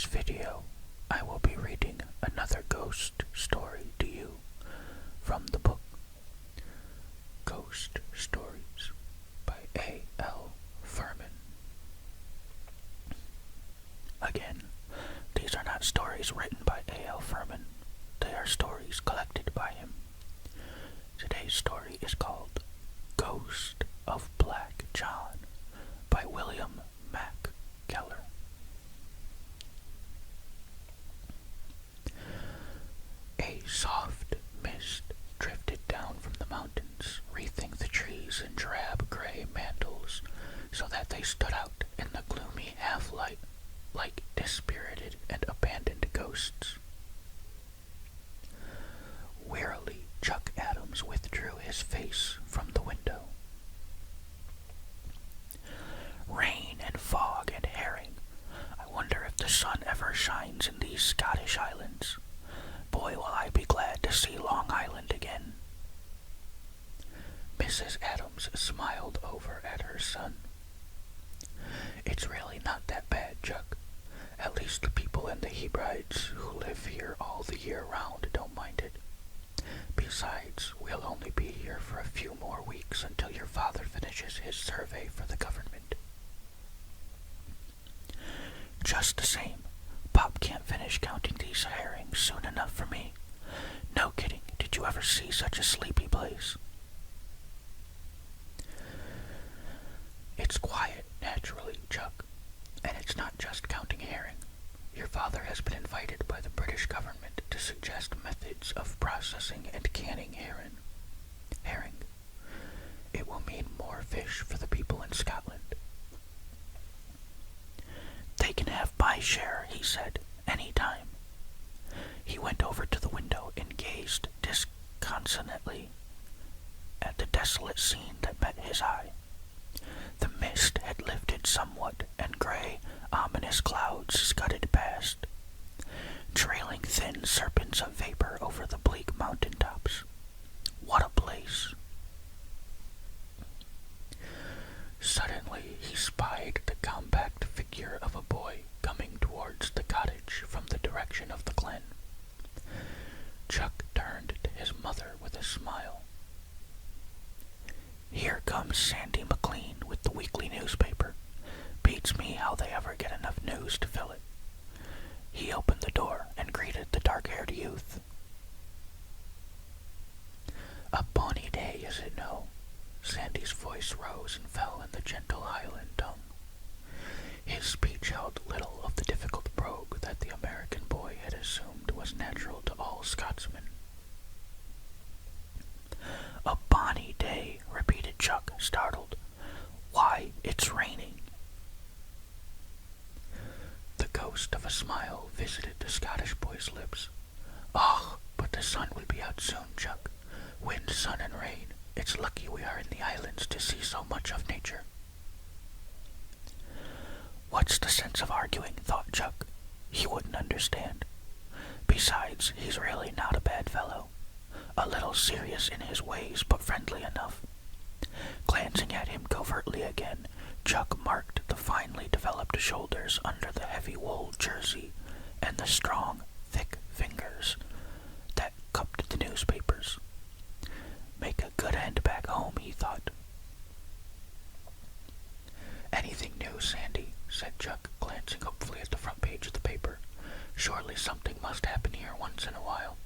this video, I will be reading another ghost story to you from the book Ghost Stories by A.L. Furman. Again, these are not stories written by A.L. Furman. They are stories collected by him. Today's story is called Ghost of Black John by William Mack Keller. A soft mist drifted down from the mountains, wreathing the trees in drab gray mantles, so that they stood out in the gloomy half-light like dispirited and abandoned ghosts. Wearily, Chuck Adams withdrew his face from the window. Rain and fog and herring. I wonder if the sun ever shines in these Scottish islands. Boy, will I be glad to see Long Island again. Mrs. Adams smiled over at her son. It's really not that bad, Chuck. At least the people in the Hebrides who live here all the year round don't mind it. Besides, we'll only be here for a few more weeks until your father finishes his survey for the government. Just the same, Pop can't finish counting these herrings soon enough for me. No kidding, did you ever see such a sleepy place? It's quiet, naturally, Chuck, and it's not just counting herring. Your father has been invited by the British government to suggest methods of processing and canning herring. It will mean more fish for the people in Scotland. They can have my share, he said, any time. He went over to the window and gazed disconsolately at the desolate scene that met his eye. The mist had lifted somewhat, and gray, ominous clouds scudded past, trailing thin serpents of vapor over the bleak mountain tops. What a place! Suddenly he spied the compact figure of a boy coming towards the cottage from the direction of the glen. Chuck turned to his mother with a smile. Here comes Sandy McLean with the weekly newspaper. Beats me how they ever get enough news to fill it. He opened the door and greeted the dark-haired youth. A bonny day, is it no? Sandy's voice rose and fell in the gentle Highland tongue. His speech held little of the difficult brogue that the American boy had assumed was natural to all Scotsmen. A bonny day, repeated Chuck, startled. Why, it's raining. The ghost of a smile visited the Scottish boy's lips. Oh, but the sun will be out soon, Chuck. Wind, sun, and rain. It's lucky we are in the islands to see so much of nature. What's the sense of arguing, thought Chuck. He wouldn't understand. Besides, he's really not a bad fellow. A little serious in his ways, but friendly enough. Glancing at him covertly again, Chuck marked the finely developed shoulders under the heavy wool jersey and the strong, thick fingers that cupped the newspapers. Make a good end back home, he thought. Anything new, Sandy? Said Chuck, glancing hopefully at the front page of the paper. Surely something must happen here once in a while.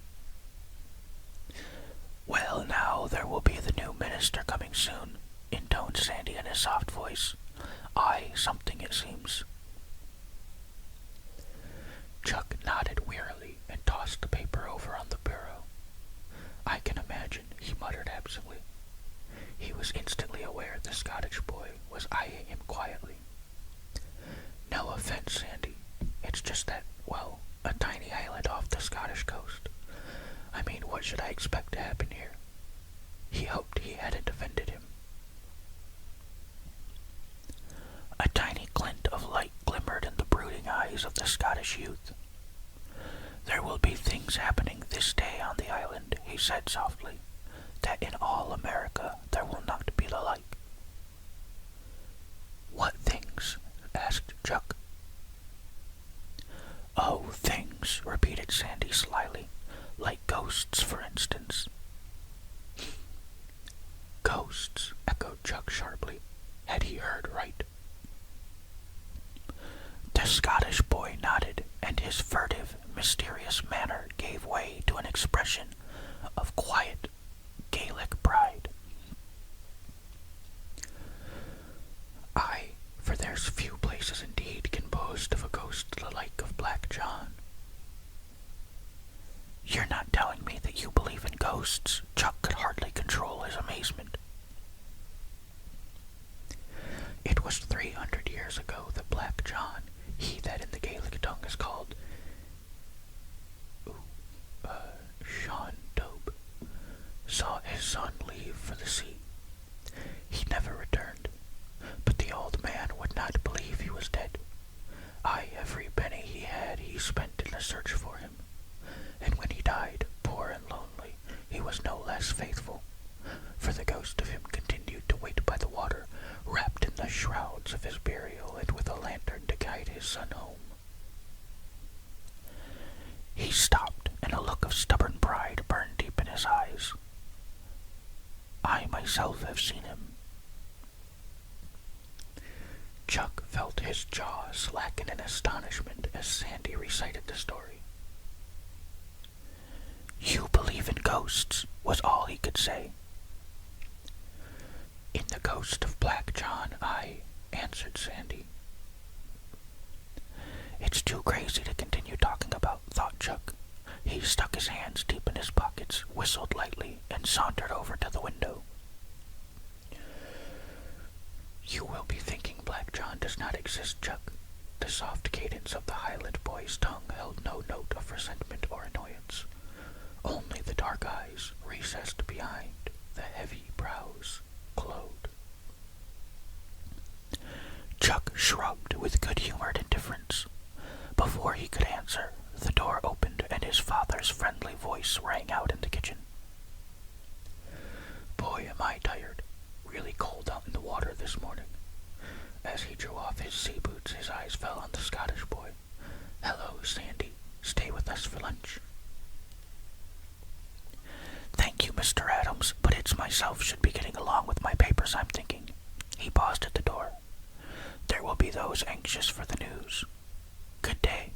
Well, now, there will be the new minister coming soon, intoned Sandy in his soft voice. Aye, something it seems. Chuck nodded wearily and tossed the paper over on the bureau. I can imagine, he muttered absently. He was instantly aware the Scottish boy was eyeing him quietly. No offense, Sandy. It's just that, well, a tiny island off the Scottish coast. I mean, what should I expect to happen here? He hoped he hadn't offended him. A tiny glint of light glimmered in the brooding eyes of the Scottish youth. There will be things happening this day on the island, he said softly, that in all America there will not be the like. What things? asked Chuck. Chuck sharply. Had he heard right? The Scottish boy nodded, and his furtive, mysterious manner gave way to an expression of quiet Gaelic pride. Aye, for there's few places indeed can boast of a ghost the like of Black John. You're not telling me that you believe in ghosts? Chuck could hardly control his amazement. It was 300 years ago that Black John, he that in the Gaelic tongue is called Sean Dobe, saw his son leave for the sea. He never returned, but the old man would not believe he was dead. Aye, every penny he had he spent in the search for him, and when he died, poor and lonely, he was no less faithful, for the ghost of him continued to wait by the water, wrapped in the shrouds of his burial and with a lantern to guide his son home. He stopped, and a look of stubborn pride burned deep in his eyes. I myself have seen him. Chuck felt his jaw slacken in astonishment as Sandy recited the story. You believe in ghosts, was all he could say. In the ghost of Black John, I, answered Sandy. It's too crazy to continue talking about, thought Chuck. He stuck his hands deep in his pockets, whistled lightly, and sauntered over to the window. You will be thinking Black John does not exist, Chuck. The soft cadence of the Highland boy's tongue held no note of resentment or annoyance. Only the dark eyes, recessed behind the heavy brows, glowed. Chuck shrugged with good-humored indifference. Before he could answer, the door opened and his father's friendly voice rang out in the kitchen. Boy, am I tired. Really cold out in the water this morning. As he drew off his sea boots, his eyes fell on the Scottish boy. Hello, Sandy. Stay with us for lunch. Thank you, Mr. Adams, but it's myself should be getting along with my papers, I'm thinking. He paused at the door. There will be those anxious for the news. Good day.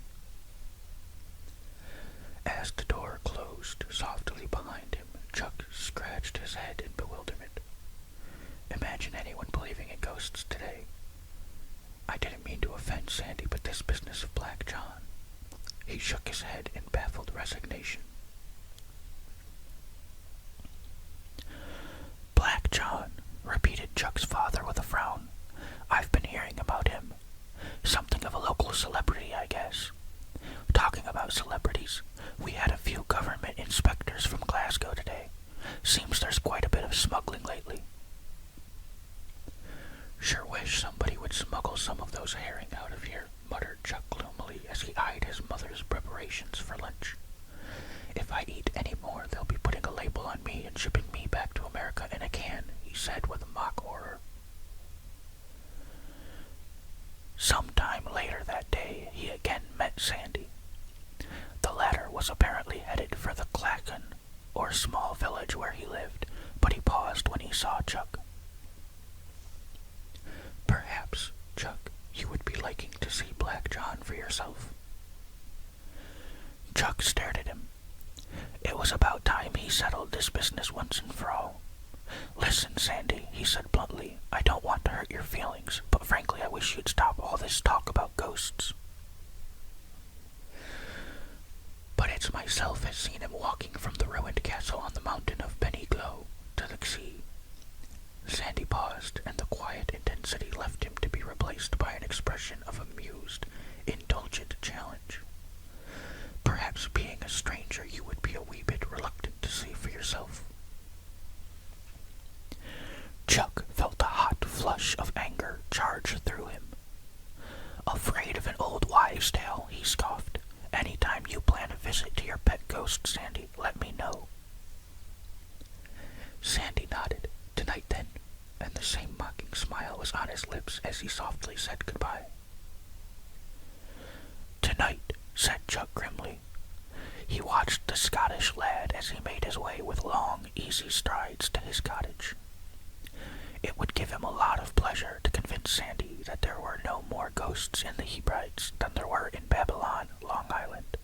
As the door closed softly behind him, Chuck scratched his head in bewilderment. Imagine anyone believing in ghosts today. I didn't mean to offend Sandy, but this business of Black John. He shook his head in baffled resignation. Black John, repeated Chuck's father with a frown. I've been hearing about him. Something of a local celebrity, I guess. Talking about celebrities, we had a few government inspectors from Glasgow today. Seems there's quite a bit of smuggling lately. Sure wish somebody would smuggle some of those herring out of here, muttered Chuck gloomily as he eyed his mother's preparations for lunch. If I eat any more, they'll be putting a label on me and shipping me back to America in a can, he said with mock horror. Sometime later that day, he again met Sandy. The latter was apparently headed for the Clachan, or small village where he lived, but he paused when he saw Chuck. Perhaps, Chuck, you would be liking to see Black John for yourself. Chuck stared at him. It was about time he settled this business once and for all. Listen, Sandy, he said bluntly, I don't want to hurt your feelings, but frankly I wish you'd stop all this talk about ghosts. But it's myself has seen him walking from the ruined castle on the mountain of Beniglo to the sea. Sandy paused, and the quiet intensity left him to be replaced by an expression of amused, indulgent challenge. Perhaps being a stranger you would be a wee bit reluctant to see for yourself. Chuck felt a hot flush of anger charge through him. Afraid of an old wives' tale, he scoffed. Any time you plan a visit to your pet ghost, Sandy, let me know. Sandy nodded. Tonight, then, and the same mocking smile was on his lips as he softly said goodbye. Tonight, said Chuck grimly. He watched the Scottish lad as he made his way with long, easy strides to his cottage. It would give him a lot of pleasure to convince Sandy that there were no more ghosts in the Hebrides than there were in Babylon, Long Island.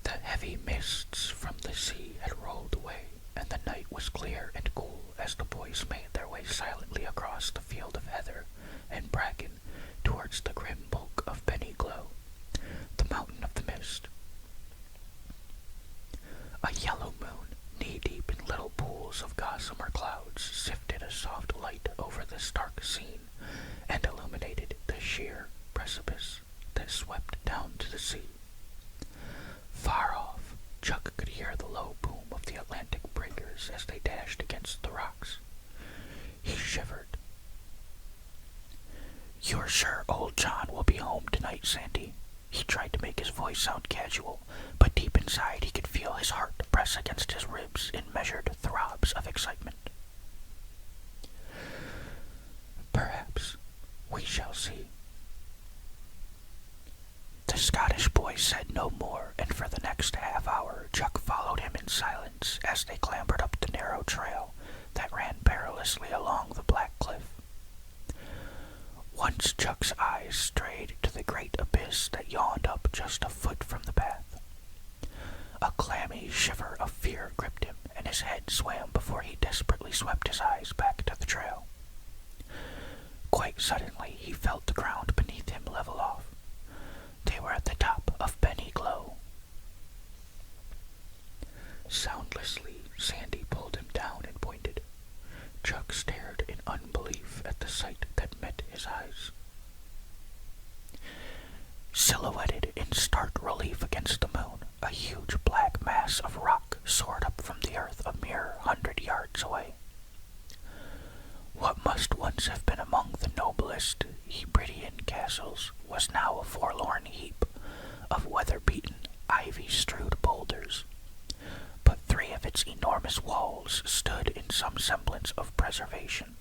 The heavy mists from the sea had rolled away, and the night was clear and cool as the boys made their way silently across the field of heather and bracken towards the grim bulk of Benny Glow, the mountain of the mist. A yellow moon, knee-deep in little pools of gossamer clouds, sifted a soft light over the stark scene and illuminated the sheer precipice that swept down to the sea. Far off, Chuck could hear the low boom of the Atlantic breakers as they dashed against the rocks. He shivered. "You're sure old John will be home tonight, Sandy?" He tried to make his voice sound casual, but deep inside he could feel his heart press against his ribs in measured throbs of excitement. "Perhaps. We shall see." The Scottish boy said no more, and for the next half hour Chuck followed him in silence as they clambered up the narrow trail that ran perilously along the black cliff. Once Chuck's eyes strayed to the great abyss that yawned up just a foot from the path. A clammy shiver of fear gripped him, and his head swam before he desperately swept his eyes back to the trail. Quite suddenly he felt the ground beneath him level off. They were at the top of Benny Glow. Soundlessly, Sandy pulled him down and pointed. Chuck stared in unbelief at the sight that met his eyes. Silhouetted in stark relief against the moon, a huge black mass of rock soared up from the earth a mere 100 yards away. What must once have been among the noblest Hebridean castles was now a forlorn heap of weather-beaten, ivy-strewed boulders. But 3 of its enormous walls stood in some semblance of preservation,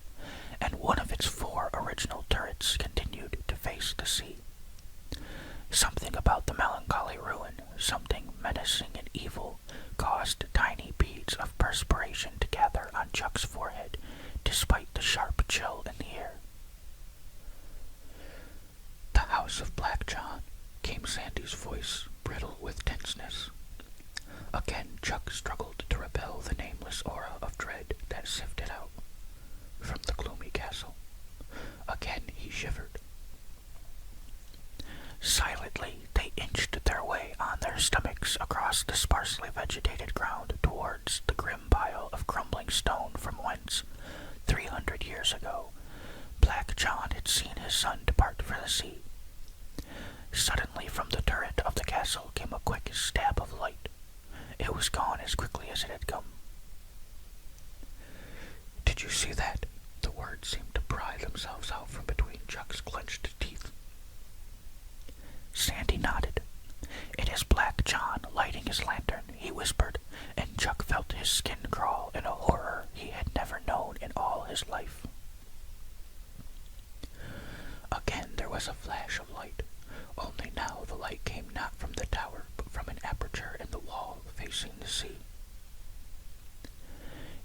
and one of its 4 original turrets continued to face the sea. Something about the melancholy ruin, something menacing and evil, caused tiny beads of perspiration to gather on Chuck's forehead, despite the sharp chill in the air. "The House of Black John," came Sandy's voice, brittle with tenseness. Again Chuck struggled to repel the nameless aura of dread that sifted out from the gloomy castle. Again he shivered. Silently they inched their way on their stomachs across the sparsely vegetated ground towards the grim pile of crumbling stone from whence, 300 years ago, Black John had seen his son depart for the sea. Suddenly from the turret of the castle came a quick stab of light. It was gone as quickly as it had come. "Did you see that?" The words seemed to pry themselves out from between Chuck's clenched teeth. Sandy nodded. "It is Black John lighting his lantern," he whispered, and Chuck felt his skin crawl in a horror he had never known in all his life. Again there was a flash of light, only now the light came not from the tower, but from an aperture in the wall facing the sea.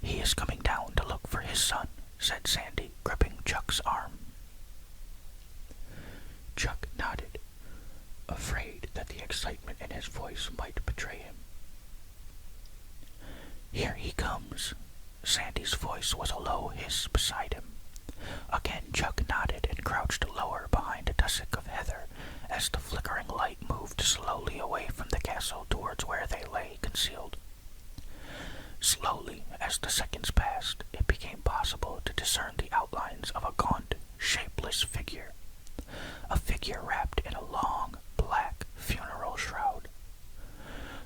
"He is coming down to look for his son," said Sandy, gripping Chuck's arm. Chuck nodded, afraid that the excitement in his voice might betray him. "Here he comes." Sandy's voice was a low hiss beside him. Again Chuck nodded and crouched lower behind a tussock of heather as the flickering light moved slowly away from the castle towards where they lay concealed. Slowly, as the seconds passed, it became possible to discern the outlines of a gaunt, shapeless figure. A figure wrapped in a long, black funeral shroud.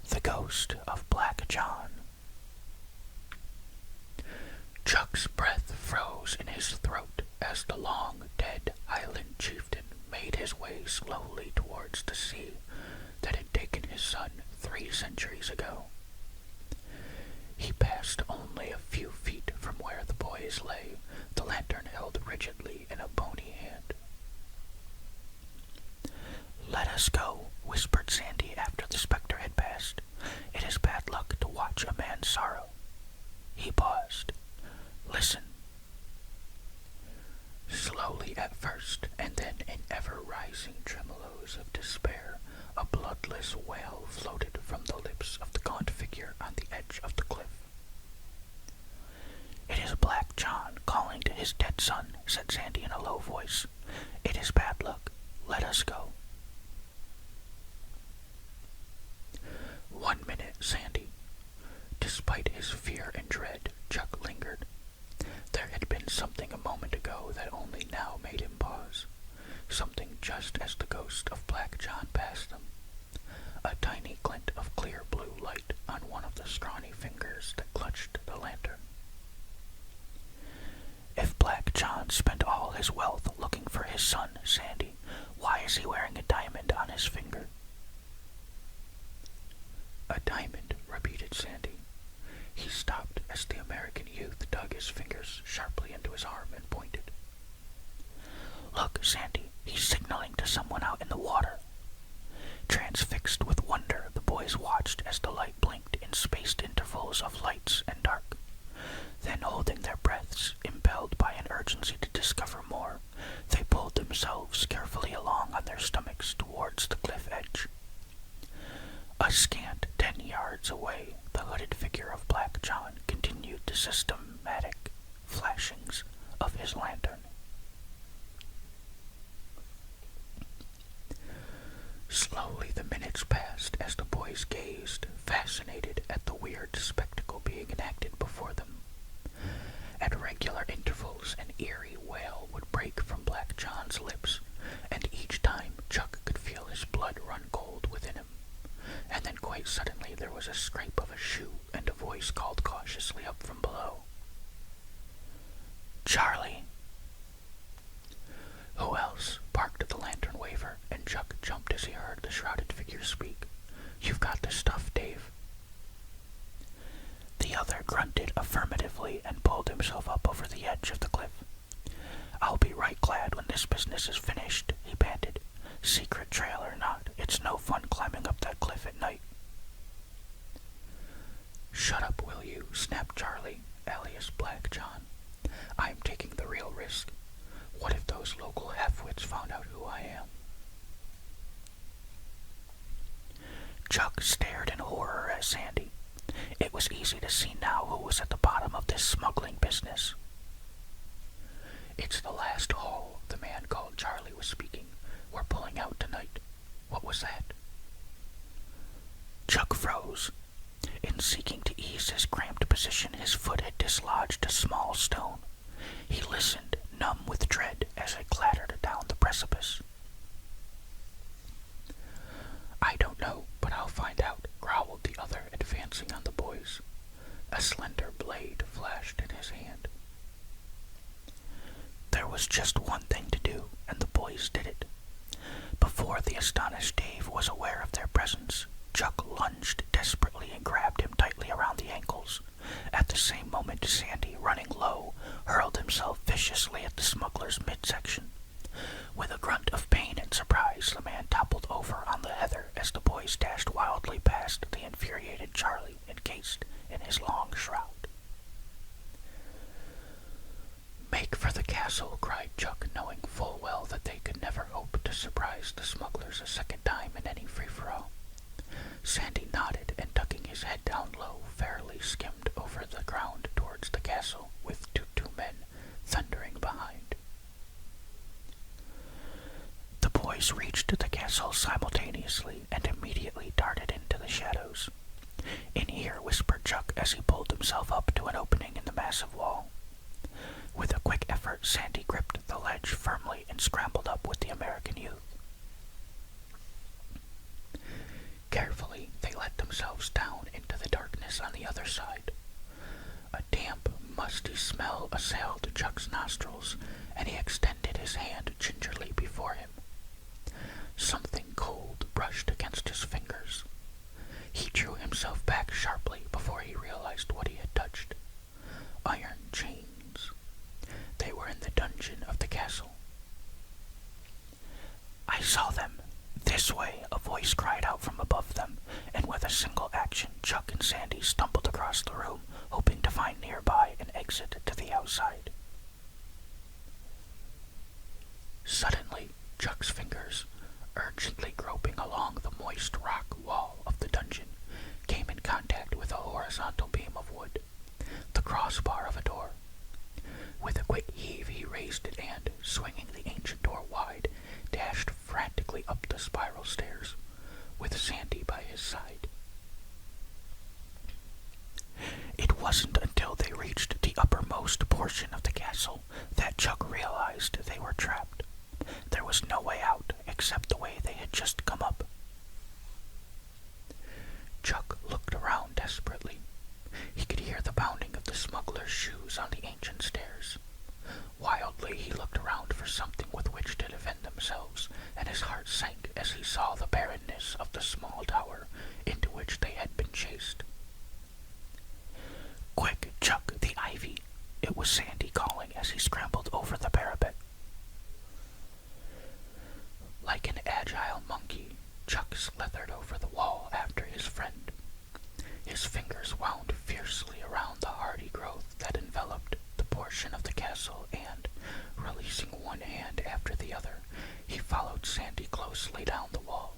The ghost of Black John. Chuck's breath froze in his throat as the long-dead Highland chieftain made his way slowly towards the sea that had taken his son 3 centuries ago. He passed only a few feet from where the boys lay, the lantern held rigidly in a bony hand. "Let us go," whispered Sandy after the spectre had passed. "It is bad luck to watch a man's sorrow." He paused. Listen. Slowly at first, and then in ever-rising tremolos of despair, a bloodless wail floated from the lips of the gaunt figure on the edge of the cliff. "It is Black John calling to his dead son," said Sandy in a low voice. "It is bad luck. Let us go." 1 minute, Sandy. Despite his fear and dread, Chuck lingered. There had been something a moment ago that only now made him pause. Something just as the ghost of Black John passed them. A tiny glint of clear blue light on one of the scrawny fingers that clutched the lantern. "If Black John spent all his wealth looking for his son, Sandy, why is he wearing a diamond on his finger?" "A diamond," repeated Sandy. He stopped as the American youth dug his fingers sharply into his arm and pointed. "Look, Sandy, he's signaling to someone out in the water." Transfixed with wonder, the boys watched as the light blinked in spaced intervals of lights and dark. Then, holding their breaths, impelled by an urgency to discover more, they pulled themselves carefully along on their stomachs towards the cliff edge. A scant 10 yards away, the hooded figure of Black John continued the systematic flashings of his lantern. Slowly the minutes passed as the boys gazed, fascinated at the weird spectacle being enacted before them. At regular intervals, an eerie wail would break from Black John's lips, and each time Chuck could feel his blood run cold within him. And then quite suddenly there was a scrape of a shoe, and a voice called cautiously up from below. "Charlie." "Who else?" barked the lantern waver, and Chuck jumped as he heard the shrouded figure speak. "You've got the stuff, Dave." The other grunted affirmatively and pulled himself up over the edge of the cliff. "I'll be right glad when this business is finished," he panted. "Secret trail or not, it's no fun climbing up that cliff at night." "Shut up, will you?" snapped Charlie, alias Black John. "I'm taking the real risk. What if those local half-wits found out who I am?" Chuck stared in horror at Sandy. It was easy to see now who was at the bottom of this smuggling business. "It's the last haul," the man called Charlie was speaking. "We're pulling out tonight. What was that?" Chuck froze. In seeking to ease his cramped position, his foot had dislodged a small stone. He listened, numb with dread, as it clattered down the precipice. "I don't know, but I'll find out," growled the other, advancing on the boys. A slender blade flashed in his hand. There was just one thing to do, and the boys did it. Before the astonished Dave was aware of their presence, Chuck lunged desperately and grabbed him tightly around the ankles. At the same moment, Sandy, running low, hurled himself viciously at the smuggler's midsection. With a grunt of pain and surprise, the man toppled over on the heather as the boys dashed wildly past the infuriated Charlie, encased in his long shroud. "Make for the castle," cried Chuck, knowing full well that they could never hope to surprise the smugglers a second time in any free-for-all. Sandy nodded, and tucking his head down low, fairly skimmed over the ground towards the castle, with two men thundering behind. The boys reached the castle simultaneously and immediately darted into the shadows. "In here," whispered Chuck as he pulled himself up to an opening in the massive wall. With a quick effort, Sandy gripped the ledge firmly and scrambled up with the American youth. Carefully, they let themselves down into the darkness on the other side. A damp, musty smell assailed Chuck's nostrils, and he extended his hand gingerly before him. Something cold brushed against his fingers. He drew himself back sharply before he realized what he had touched. Iron chains. They were in the dungeon of the castle. "I saw them. This way," a voice cried out from above them, and with a single action, Chuck and Sandy stumbled across the room, hoping to find nearby exit to the outside. Suddenly, Chuck's fingers, urgently groping along the moist rock wall of the dungeon, came in contact with a horizontal beam of wood, the crossbar of a door. With a quick heave, he raised it and, swinging the ancient door wide, dashed frantically up the spiral stairs, with Sandy by his side. It wasn't until they reached the uppermost portion of the castle that Chuck realized they were trapped. There was no way out except the way they had just come up. Chuck looked around desperately. He could hear the pounding of the smuggler's shoes on the ancient stairs. Wildly, he looked around for something with which to defend themselves, and his heart sank as he saw the barrenness of the small tower into which they had been chased. "Quick, Chuck, the ivy!" It was Sandy calling as he scrambled over the parapet. Like an agile monkey, Chuck slithered over the wall after his friend. His fingers wound fiercely around the hardy growth that enveloped the portion of the castle and, releasing one hand after the other, he followed Sandy closely down the wall.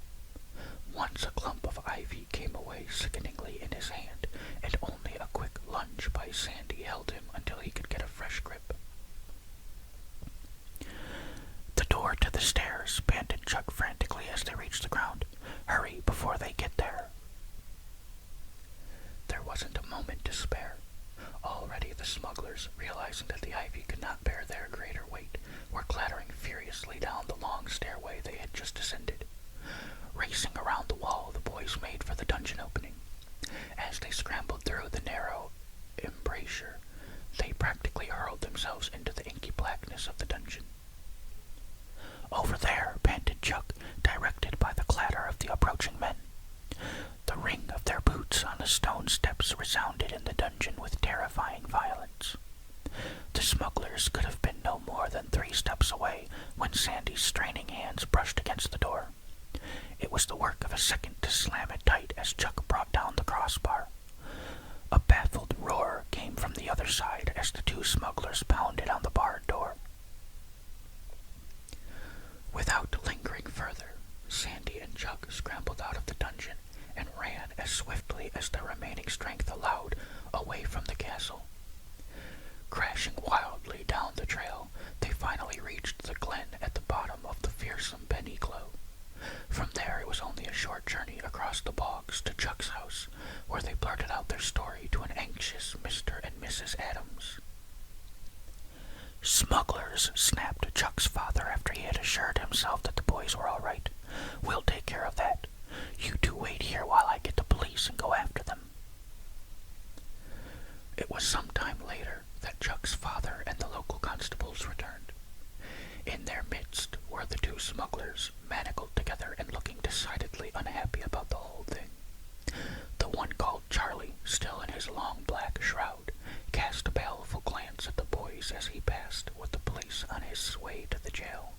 Once a clump of ivy came away sickeningly in his hand, and only a quick lunge by Sandy held him until he could get a fresh grip. "The door to the stairs," panted Chuck frantically as they reached the ground. "Hurry before they get there." There wasn't a moment to spare. Already the smugglers, realizing that the ivy could not bear their greater weight, were clattering furiously down the long stairway they had just ascended. Racing around the wall, the boys made for the dungeon opening. As they scrambled through the narrow embrasure, they practically hurled themselves into the inky blackness of the dungeon. "Over there," panted Chuck, directed by the clatter of the approaching men. The ring of their boots on the stone steps resounded in the dungeon with terrifying violence. The smugglers could have been no more than 3 steps away when Sandy's straining hands brushed against the door. It was the work of a second to slam it tight as Chuck brought down the crossbar. A baffled roar came from the other side as the 2 smugglers pounded on the barred door. Without lingering further, Sandy and Chuck scrambled out of the dungeon and ran as swiftly as their remaining strength allowed away from the castle. Crashing wildly down the trail, they finally reached the glen at the bottom of the fearsome Benny Glow. From there it was only a short journey across the bogs to Chuck's house, where they blurted out their story to an anxious Mr. and Mrs. Adams. "Smugglers," snapped Chuck's father after he had assured himself that the boys were all right. "We'll take care of that. You 2 wait here while I get the police and go after them." It was some time later that Chuck's father and the local constables returned. In their midst were the 2 smugglers, manacled together and looking decidedly unhappy about the whole thing. The one called Charlie, still in his long black shroud, cast a baleful glance at the boys as he passed with the police on his way to the jail.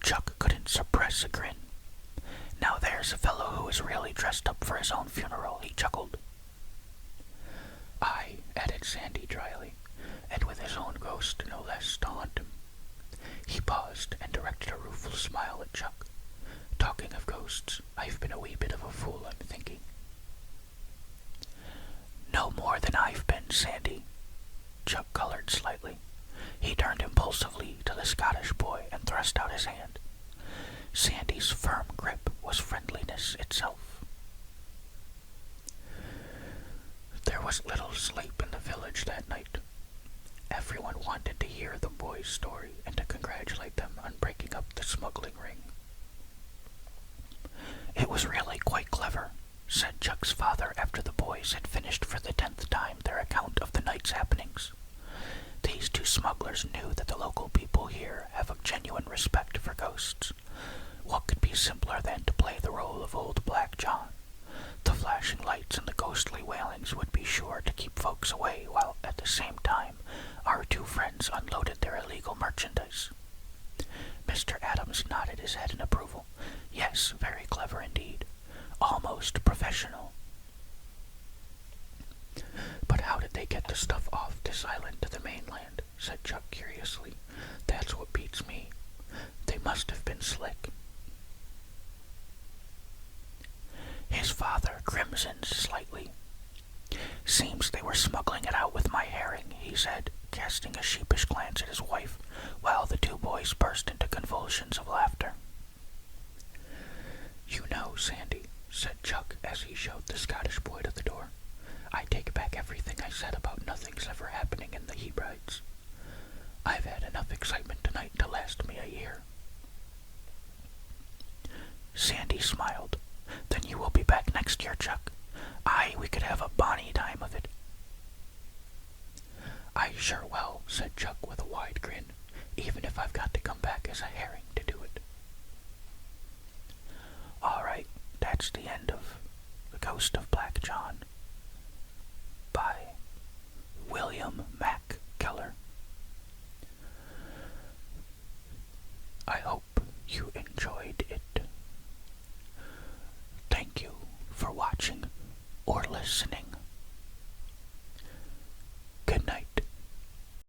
Chuck couldn't suppress a grin. "Now there's a fellow who is really dressed up for his own funeral," he chuckled. "Aye," added Sandy dryly, and with his own ghost no less to haunt him. He paused and directed a rueful smile at Chuck. "Talking of ghosts, I've been a wee bit of a fool, I'm thinking." "No more than I've been, Sandy." Chuck colored slightly. He turned impulsively to the Scottish boy and thrust out his hand. Sandy's firm grip was friendliness itself. There was little sleep in the village that night. Everyone wanted to hear the boys' story and to congratulate them on breaking up the smuggling ring. "It was really quite clever," said Chuck's father after the boys had finished for the 10th time their account of the night's happenings. "These 2 smugglers knew that the local people here have a genuine respect for ghosts. What could be simpler than to play the role of old Black John? The flashing lights and the ghostly wailings would be sure to keep folks away, while at the same time our 2 friends unloaded their illegal merchandise." Mr. Adams nodded his head in approval. "Yes, very clever indeed. Almost professional." "But how this island to the mainland, said Chuck curiously. That's what beats me. They must have been slick. His father crimsoned slightly. Seems they were smuggling it out with my herring, he said, casting a sheepish glance at his wife, while the two boys burst into convulsions of laughter. You know, Sandy, said Chuck as he showed the Scottish boy to the door, I take back everything I said about nothing's ever happening in the Hebrides. I've had enough excitement tonight to last me a year. Sandy smiled. Then you will be back next year, Chuck. Aye, we could have a bonny time of it. I sure will, said Chuck with a wide grin, even if I've got to come back as a herring to do it. All right, that's the end of The Ghost of Black John by William Mack Keller. I hope you enjoyed